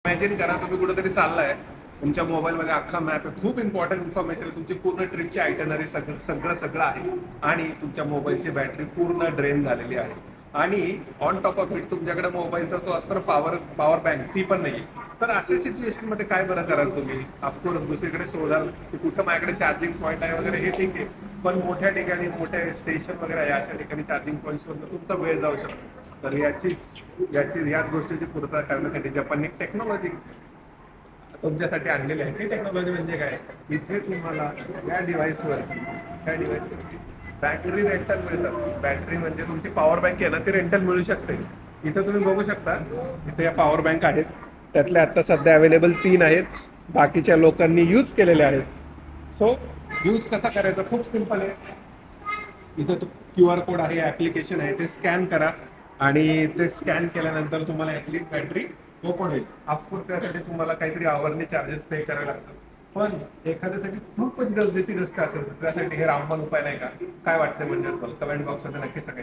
Imagine करा तुम्ही कुठेतरी चाललाय, तुमच्या मोबाईलमध्ये अख्खा मॅप आहे, खूप इम्पॉर्टंट इन्फॉर्मेशन आहे, तुमची पूर्ण ट्रिपची आयटनरी सगळं सगळं सगळं आहे आणि तुमच्या मोबाईलची बॅटरी पूर्ण ड्रेन झालेली आहे आणि ऑन टॉप ऑफ इट तुमच्याकडे मोबाईलचा जो असतो पॉवर बँक ती पण नाही. तर अशा सिच्युएशन मध्ये काय बरं कराल तुम्ही? ऑफकोर्स दुसरीकडे शोधाल की कुठं माझ्याकडे चार्जिंग पॉईंट आहे वगैरे, हे ठीक आहे, पण मोठ्या ठिकाणी मोठे स्टेशन वगैरे आहे अशा ठिकाणी चार्जिंग पॉईंट्सवर तुमचा वेळ जाऊ शकतो. तर याच गोष्टीची पूर्तता करण्यासाठी जपानने टेक्नॉलॉजी तुमच्यासाठी आणलेली आहे. ती टेक्नॉलॉजी म्हणजे काय, इथे तुम्हाला या डिव्हाइसवर बॅटरी रेंटल मिळतात. बॅटरी म्हणजे तुमची पॉवर बँक आहे ना, ती रेंटल मिळू शकते. इथे तुम्ही बघू शकता, इथे या पॉवर बँक आहेत, त्यातल्या आता सध्या अवेलेबल 3 आहेत, बाकीच्या लोकांनी यूज केलेले आहेत. सो यूज कसा करायचा, खूप सिम्पल आहे. इथे तो QR कोड आहे, ऍप्लिकेशन आहे, ते स्कॅन करा आणि ते स्कॅन केल्यानंतर तुम्हाला यातली बॅटरी ओपन होईल. ऑफकोर्स त्यासाठी तुम्हाला काहीतरी आवरणी चार्जेस पे करावे लागतात, पण एखाद्यासाठी खूपच गरजेची गोष्ट असेल तर त्यासाठी हे रामबाण उपाय नाही का? काय वाटतं म्हणजे कमेंट बॉक्समध्ये नक्की सांगा.